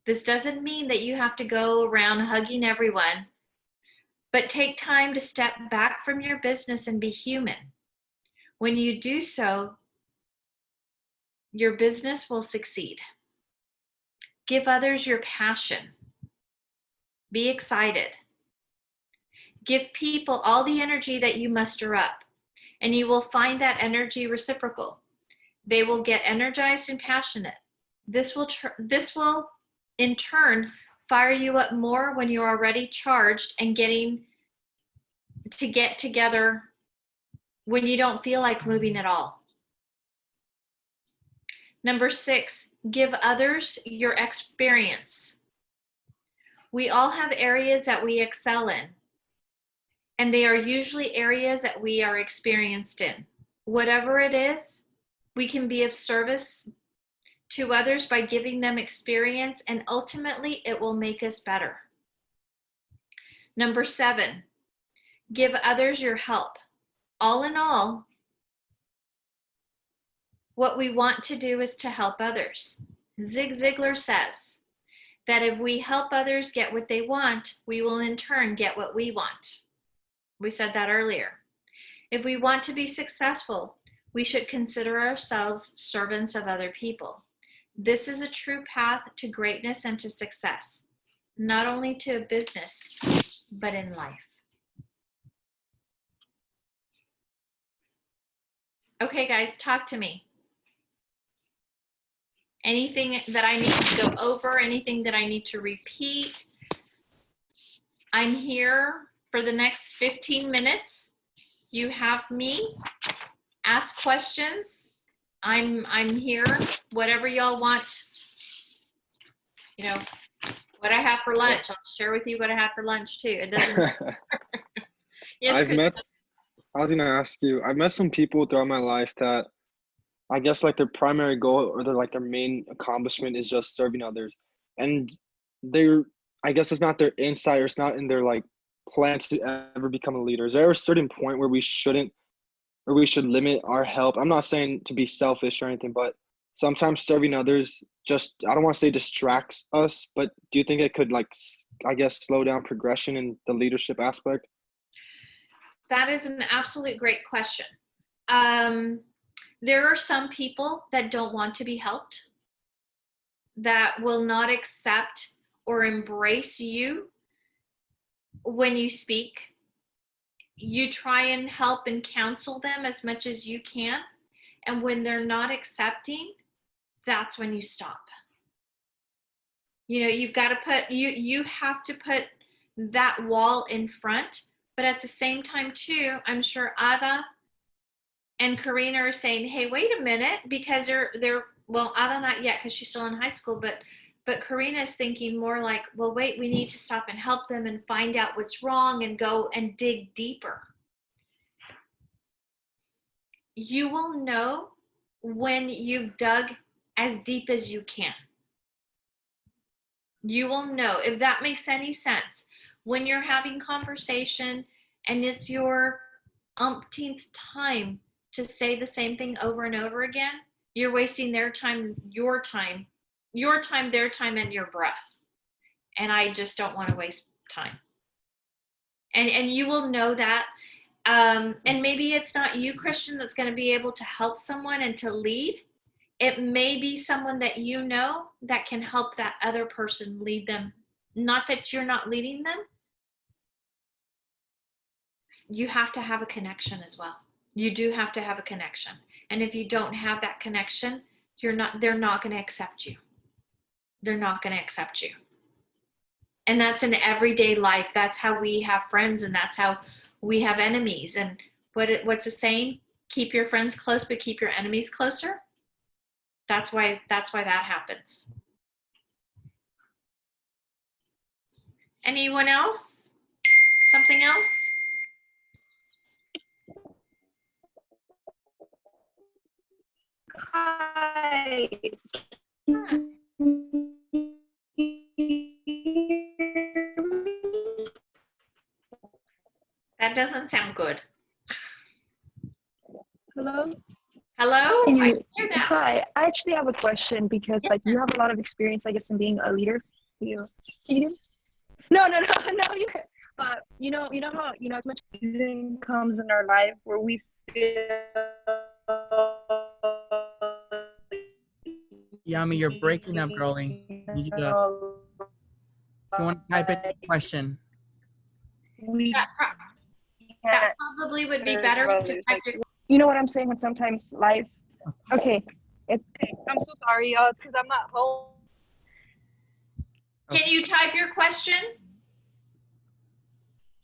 [SPEAKER 1] This doesn't mean that you have to go around hugging everyone, but take time to step back from your business and be human. When you do so, your business will succeed. Give others your passion. Be excited. Give people all the energy that you muster up, and you will find that energy reciprocal. They will get energized and passionate. This will in turn fire you up more when you're already charged and getting to get together when you don't feel like moving at all. Number 6, give others your experience. We all have areas that we excel in, and they are usually areas that we are experienced in. Whatever it is, we can be of service to others by giving them experience, and ultimately it will make us better. Number 7, give others your help. All in all, what we want to do is to help others. Zig Ziglar says that if we help others get what they want, we will in turn get what we want. We said that earlier. If we want to be successful, we should consider ourselves servants of other people. This is a true path to greatness and to success, not only to a business, but in life. Okay, guys, talk to me. Anything that I need to go over, anything that I need to repeat? I'm here for the next 15 minutes. You have me. Ask questions. I'm here. Whatever y'all want. You know, what I have for lunch. I'll share with you what I have for lunch too. It doesn't. Yes,
[SPEAKER 8] I was gonna ask you, I've met some people throughout my life that I guess like their primary goal or their main accomplishment is just serving others. And I guess it's not their insight or it's not in their plan to ever become a leader. Is there a certain point where we should limit our help? I'm not saying to be selfish or anything, but sometimes serving others just, I don't want to say distracts us, but do you think it could slow down progression in the leadership aspect?
[SPEAKER 1] That is an absolute great question. There are some people that don't want to be helped, that will not accept or embrace you when you speak. You try and help and counsel them as much as you can, And when they're not accepting, that's when you stop. You know, you've got to put, you have to put that wall in front, but at the same time too, I'm sure Ada and Karina are saying, hey, wait a minute, because they're well, Ada not yet because she's still in high school, but Karina is thinking more like, well, wait, we need to stop and help them and find out what's wrong and go and dig deeper. You will know when you've dug as deep as you can. You will know, if that makes any sense. When you're having conversation and it's your umpteenth time to say the same thing over and over again, you're wasting their time, their time, and your breath. And I just don't want to waste time. And you will know that. And maybe it's not you, Christian, that's going to be able to help someone and to lead. It may be someone that you know that can help that other person lead them. Not that you're not leading them. You have to have a connection as well. You do have to have a connection. And if you don't have that connection, they're not going to accept you. They're not going to accept you. And that's in everyday life. That's how we have friends, and that's how we have enemies. And what's the saying? Keep your friends close, but keep your enemies closer. That's why that happens. Anyone else? Something else?
[SPEAKER 9] Hi.
[SPEAKER 1] That doesn't sound good.
[SPEAKER 9] Hello?
[SPEAKER 1] Hello?
[SPEAKER 9] Can
[SPEAKER 1] I
[SPEAKER 9] you,
[SPEAKER 1] can hear that.
[SPEAKER 9] hi, I actually have a question because like you have a lot of experience, I guess, in being a leader. Can you hear me? No, you can. But you know how, as much season comes in our life where we feel
[SPEAKER 6] Yami, you're breaking up, girlie. If you want to type in your question.
[SPEAKER 9] we
[SPEAKER 1] That
[SPEAKER 9] can't
[SPEAKER 1] probably would be
[SPEAKER 9] serve
[SPEAKER 1] better to
[SPEAKER 9] others.
[SPEAKER 1] type
[SPEAKER 9] Like,
[SPEAKER 1] your.
[SPEAKER 9] you know what I'm saying? When sometimes life. Okay. I'm so sorry, y'all. It's because I'm not home.
[SPEAKER 1] Can you type your question?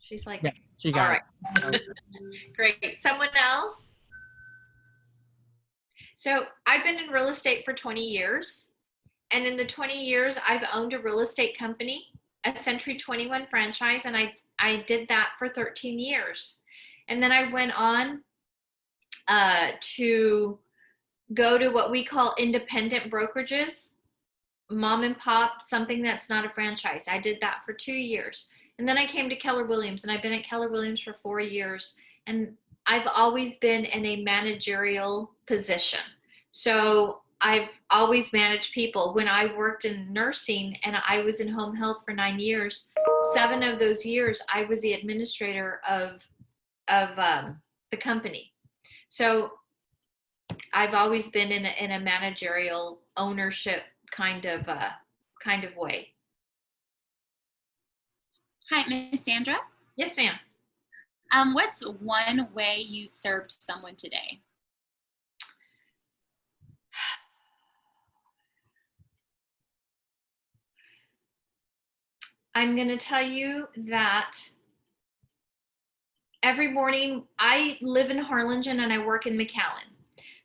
[SPEAKER 1] She's like,
[SPEAKER 6] Yeah, she
[SPEAKER 1] all
[SPEAKER 6] got
[SPEAKER 1] right.
[SPEAKER 6] it.
[SPEAKER 1] Great. Someone else? So I've been in real estate for 20 years. And in the 20 years, I've owned a real estate company, a Century 21 franchise, and I did that for 13 years. And then I went on to go to what we call independent brokerages, mom and pop, something that's not a franchise. I did that for 2 years. And then I came to Keller Williams, and I've been at Keller Williams for 4 years. And I've always been in a managerial position. So I've always managed people. When I worked in nursing and I was in home health for 9 years, 7 of those years, I was the administrator of the company. So I've always been in a managerial ownership kind of way.
[SPEAKER 5] Hi, Miss Sandra.
[SPEAKER 1] Yes, ma'am.
[SPEAKER 5] What's one way you served someone today?
[SPEAKER 1] I'm going to tell you that every morning, I live in Harlingen and I work in McAllen.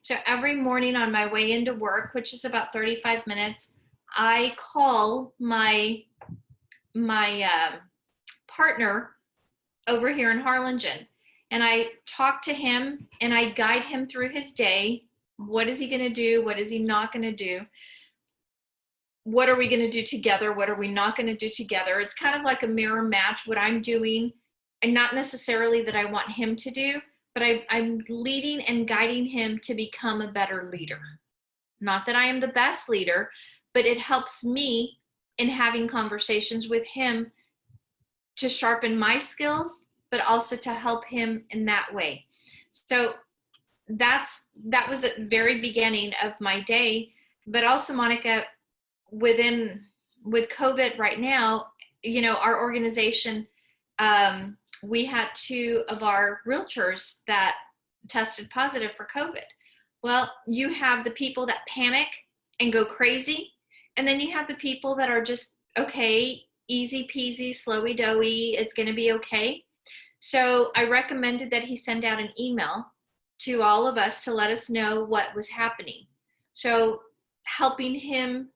[SPEAKER 1] So every morning on my way into work, which is about 35 minutes, I call my partner over here in Harlingen, and I talk to him and I guide him through his day. What is he going to do? What is he not going to do? What are we going to do together? What are we not going to do together? It's kind of like a mirror match, what I'm doing, and not necessarily that I want him to do, but I'm leading and guiding him to become a better leader. Not that I am the best leader, but it helps me in having conversations with him to sharpen my skills, but also to help him in that way. So that was at the very beginning of my day. But also, Monica, with COVID right now, our organization, we had 2 of our realtors that tested positive for COVID. Well, you have the people that panic and go crazy, and then you have the people that are just, okay, easy peasy, slowy doughy, it's going to be okay. So I recommended that he send out an email to all of us to let us know what was happening. So helping him,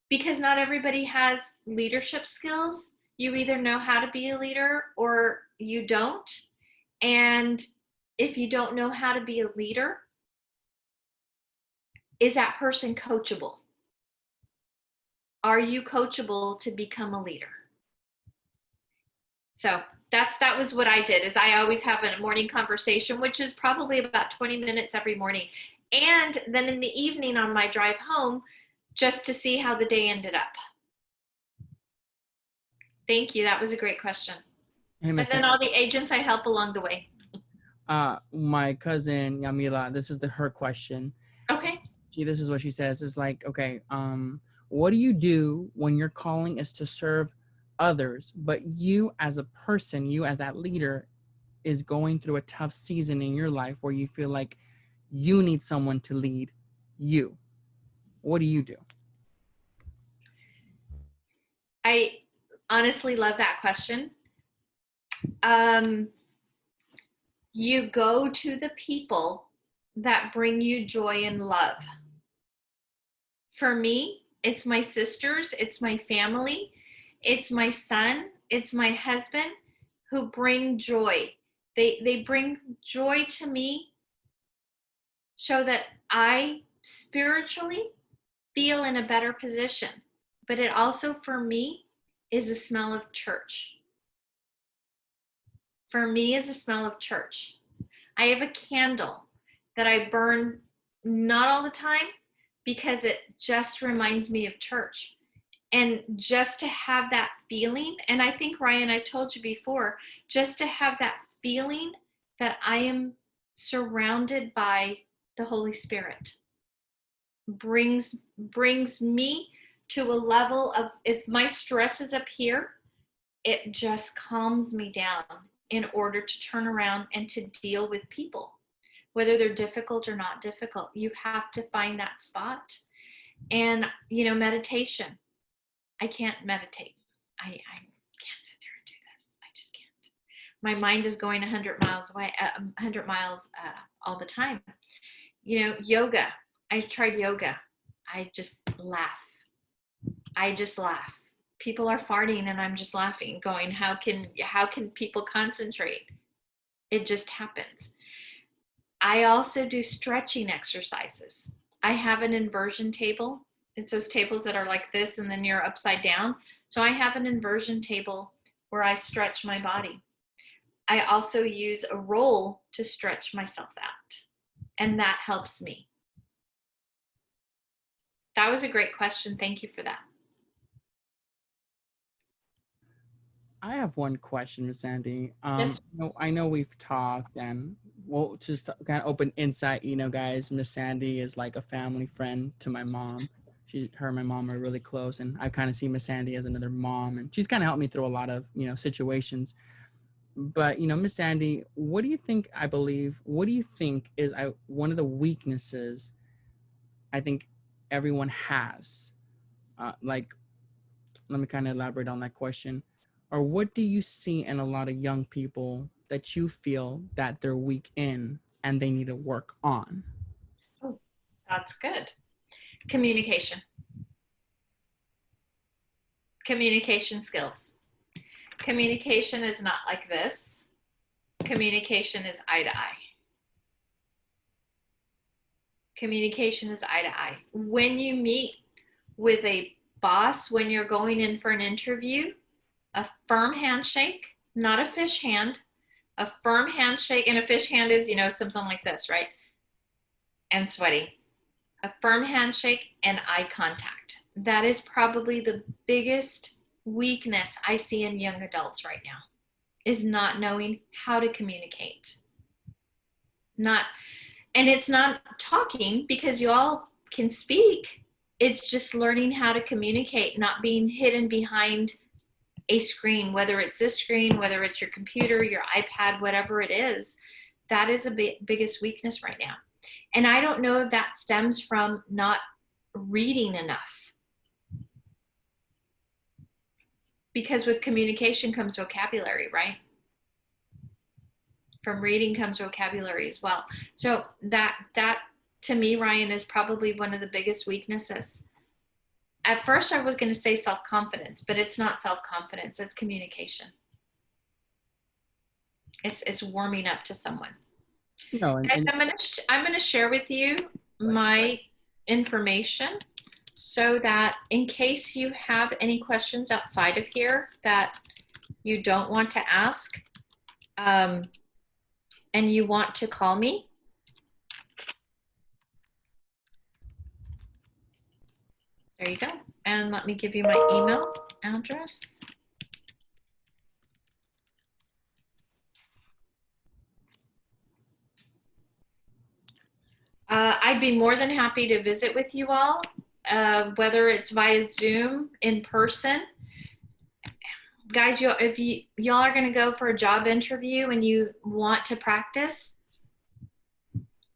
[SPEAKER 1] because not everybody has leadership skills. You either know how to be a leader or you don't. And if you don't know how to be a leader, is that person coachable? Are you coachable to become a leader? So that was what I did. Is I always have a morning conversation, which is probably about 20 minutes every morning, and then in the evening on my drive home, just to see how the day ended up. Thank you. That was a great question.
[SPEAKER 6] Hey,
[SPEAKER 1] And
[SPEAKER 6] Miss
[SPEAKER 1] then
[SPEAKER 6] Sandra.
[SPEAKER 1] all the agents I help along the way.
[SPEAKER 6] My cousin Yamila, this is her question.
[SPEAKER 1] Okay.
[SPEAKER 6] This is what she says. Is like, okay, what do you do when your calling is to serve others, but you as a person, you as that leader, is going through a tough season in your life where you feel like you need someone to lead you? What do you do?
[SPEAKER 1] I honestly love that question. You go to the people that bring you joy and love. For me, it's my sisters, it's my family, it's my son, it's my husband who bring joy. They bring joy to me so that I spiritually feel in a better position. But it also, for me, is the smell of church. For me, is the smell of church. I have a candle that I burn not all the time because it just reminds me of church. And just to have that feeling, and I think, Ryan, I told you before, just to have that feeling that I am surrounded by the Holy Spirit brings me to a level of, if my stress is up here, it just calms me down in order to turn around and to deal with people, whether they're difficult or not difficult. You have to find that spot. And, meditation. I can't meditate. I can't sit there and do this. I just can't. My mind is going 100 miles away, 100 miles all the time. Yoga. I tried yoga. I just laugh. People are farting and I'm just laughing, going, how can people concentrate? It just happens. I also do stretching exercises. I have an inversion table. It's those tables that are like this and then you're upside down. So I have an inversion table where I stretch my body. I also use a roll to stretch myself out, and that helps me. That was a great question. Thank you for that.
[SPEAKER 6] I have one question, Miss Sandy.
[SPEAKER 1] Yes.
[SPEAKER 6] I know we've talked, and well, just kind of open insight. Guys, Miss Sandy is like a family friend to my mom. Her and my mom are really close, and I kind of see Miss Sandy as another mom, and she's kind of helped me through a lot of situations. But Miss Sandy, what do you think? What do you think is one of the weaknesses I think everyone has? Let me kind of elaborate on that question. Or what do you see in a lot of young people that you feel that they're weak in and they need to work on?
[SPEAKER 1] Oh, that's good. Communication skills. Communication is not like this. Communication is eye to eye. Communication is eye to eye. When you meet with a boss, when you're going in for an interview, a firm handshake, not a fish hand, a firm handshake, and a fish hand is, something like this, right? And sweaty. A firm handshake and eye contact. That is probably the biggest weakness I see in young adults right now, is not knowing how to communicate. And it's not talking, because you all can speak. It's just learning how to communicate, not being hidden behind a screen, whether it's this screen, whether it's your computer, your iPad, whatever it is. That is the biggest weakness right now. And I don't know if that stems from not reading enough. Because with communication comes vocabulary, right? From reading comes vocabulary as well. So that to me, Ryan, is probably one of the biggest weaknesses. At first I was going to say self-confidence, but it's not self-confidence, it's communication. It's warming up to someone.
[SPEAKER 6] No,
[SPEAKER 1] Guys, I'm gonna share with you my information so that in case you have any questions outside of here that you don't want to ask, and you want to call me, there you go. And let me give you my email address. I'd be more than happy to visit with you all, whether it's via Zoom, in person. Guys, if y'all are going to go for a job interview and you want to practice,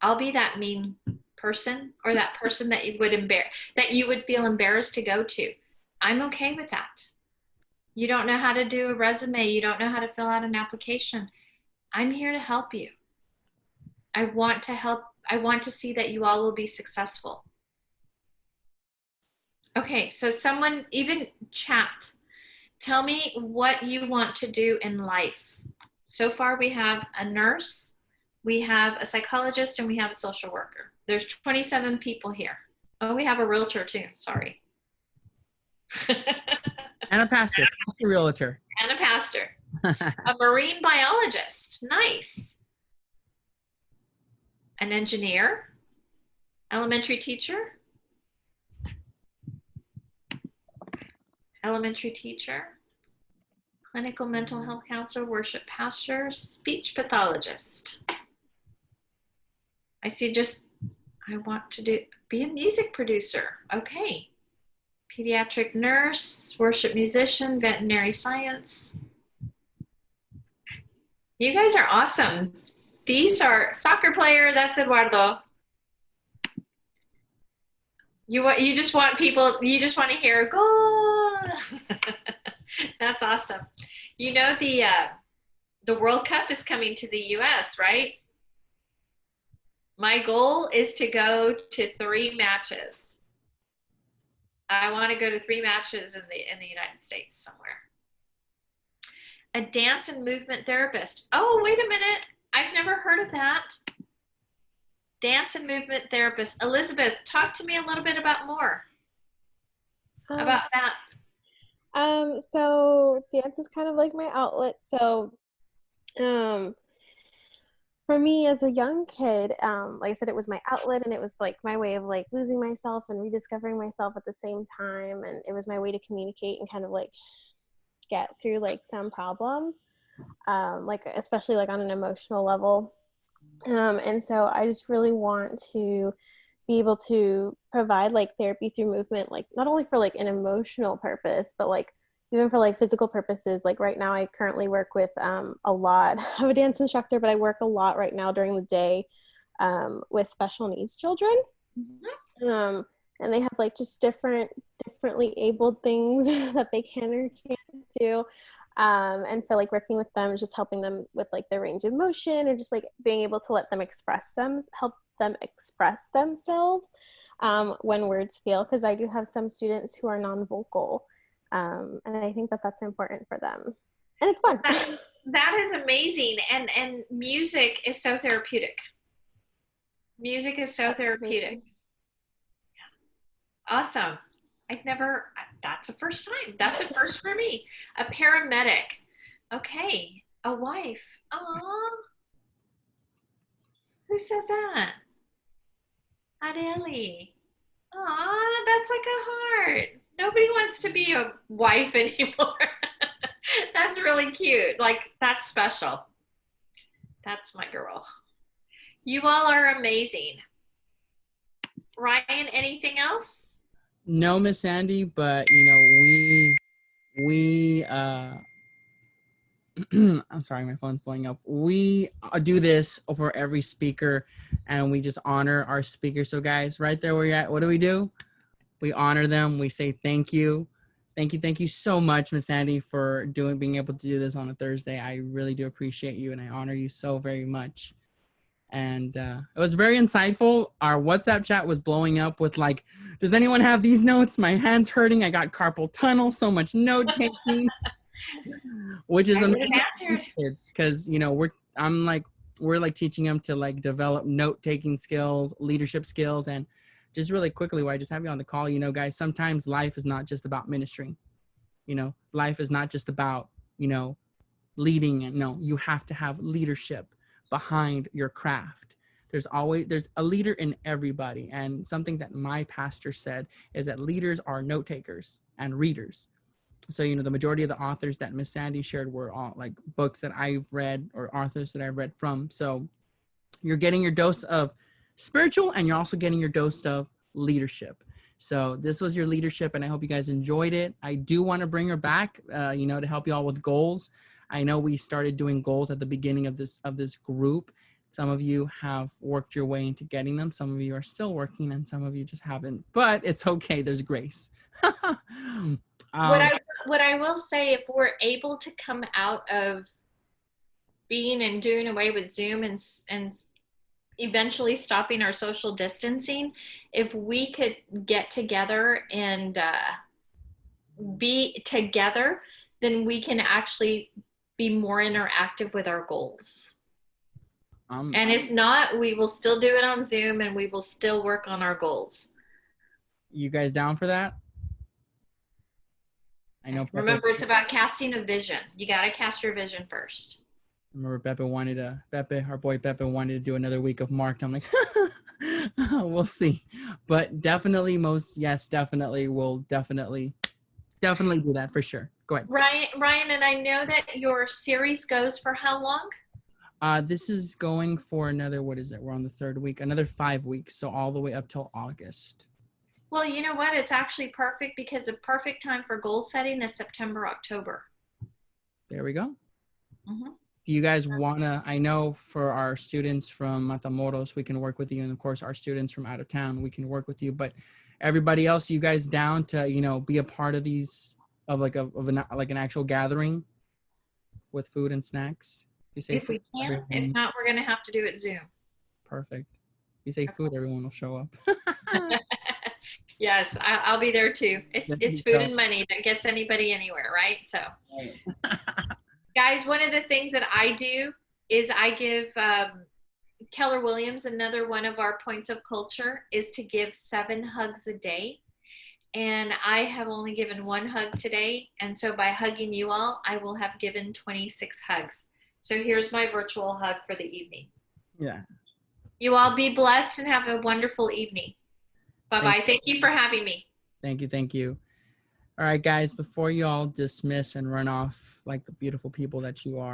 [SPEAKER 1] I'll be that mean person, or that person that you would feel embarrassed to go to. I'm okay with that. You don't know how to do a resume, you don't know how to fill out an application. I'm here to help you. I want to help. I want to see that you all will be successful. Okay, so someone, even chat, tell me what you want to do in life. So far we have a nurse, we have a psychologist, and we have a social worker. There's 27 people here. Oh, we have a realtor too, sorry.
[SPEAKER 6] And a pastor realtor.
[SPEAKER 1] And a pastor. A marine biologist, nice. An engineer, elementary teacher, clinical mental health counselor, worship pastor, speech pathologist. I see I want to be a music producer. Okay. Pediatric nurse, worship musician, veterinary science. You guys are awesome. These are soccer player, that's Eduardo. You just want to hear goal. That's awesome. You know the World Cup is coming to the US, right? My goal is to go to 3 matches. I want to go to 3 matches in the United States somewhere. A dance and movement therapist. Oh, wait a minute. I've never heard of that. Dance and movement therapist. Elizabeth, talk to me a little bit about that.
[SPEAKER 10] So dance is kind of like my outlet. So, for me as a young kid, like I said, it was my outlet, and it was like my way of like losing myself and rediscovering myself at the same time. And it was my way to communicate and kind of like get through like some problems, like especially like on an emotional level. And so I just really want to be able to provide like therapy through movement, like not only for like an emotional purpose, but like even for like physical purposes. Like right now I currently work with a lot of a dance instructor, but I work a lot right now during the day with special needs children. Mm-hmm. And they have like just differently abled things that they can or can't do. And so like working with them, just helping them with like their range of motion, and just like being able to let them help them express themselves when words fail, because I do have some students who are non-vocal, and I think that that's important for them, and it's fun.
[SPEAKER 1] That is amazing, and music is so therapeutic. Music is so therapeutic. Awesome. That's a first time. That's a first for me. A paramedic. Okay. A wife. Aww. Who said that? Adeli. Aw, that's like a heart. Nobody wants to be a wife anymore. That's really cute. Like, that's special. That's my girl. You all are amazing. Ryan, anything else?
[SPEAKER 6] No, Miss Sandy, but you know, I'm sorry, my phone's blowing up. We do this for every speaker, and we just honor our speakers. So guys, right there where you're at, what do? We honor them. We say thank you. Thank you so much, Miss Sandy, for being able to do this on a Thursday. I really do appreciate you, and I honor you so very much. And it was very insightful. Our WhatsApp chat was blowing up with like, does anyone have these notes? My hand's hurting. I got carpal tunnel, so much note taking, which is amazing kids, because you know we're like teaching them to like develop note taking skills, leadership skills. And just really quickly, while I just have you on the call, you know, guys, sometimes life is not just about ministry. You know, life is not just about, you know, leading. And no, you have to have leadership behind your craft. There's a leader in everybody. And something that my pastor said is that leaders are note takers and readers. So, you know, the majority of the authors that Miss Sandy shared were all like books that I've read or authors that I've read from. So you're getting your dose of spiritual, and you're also getting your dose of leadership. So this was your leadership, and I hope you guys enjoyed it. I do want to bring her back, you know, to help you all with goals. I know we started doing goals at the beginning of this group. Some of you have worked your way into getting them. Some of you are still working, and some of you just haven't. But it's okay. There's grace.
[SPEAKER 1] What I will say, if we're able to come out of being and doing away with Zoom and eventually stopping our social distancing, if we could get together and be together, then we can actually be more interactive with our goals. And if not, we will still do it on Zoom, and we will still work on our goals.
[SPEAKER 6] You guys down for that? I know.
[SPEAKER 1] Remember, it's about casting a vision. You got to cast your vision first.
[SPEAKER 6] Remember, our boy Pepe wanted to do another week of Marked. I'm like, we'll see. But definitely, we'll definitely do that for sure. Go ahead.
[SPEAKER 1] Ryan, and I know that your series goes for how long?
[SPEAKER 6] This is going for another, what is it? We're on the 3rd week, another 5 weeks. So all the way up till August.
[SPEAKER 1] Well, you know what? It's actually perfect, because the perfect time for goal setting is September, October.
[SPEAKER 6] There we go.
[SPEAKER 1] Mm-hmm.
[SPEAKER 6] Do you guys want to, I know for our students from Matamoros, we can work with you. And of course, our students from out of town, we can work with you. But everybody else, you guys down to, you know, be a part of these, of an actual gathering with food and snacks?
[SPEAKER 1] If we can. If not, we're going to have to do it Zoom.
[SPEAKER 6] Perfect. If you say food, everyone will show up.
[SPEAKER 1] Yes, I'll be there too. It's food and money that gets anybody anywhere, right? So, guys, one of the things that I do is I give Keller Williams, another one of our points of culture, is to give 7 hugs a day. And I have only given 1 hug today. And so by hugging you all, I will have given 26 hugs. So here's my virtual hug for the evening.
[SPEAKER 6] Yeah.
[SPEAKER 1] You all be blessed and have a wonderful evening. Bye-bye. Thank you for having me.
[SPEAKER 6] Thank you. All right, guys, before you all dismiss and run off like the beautiful people that you are,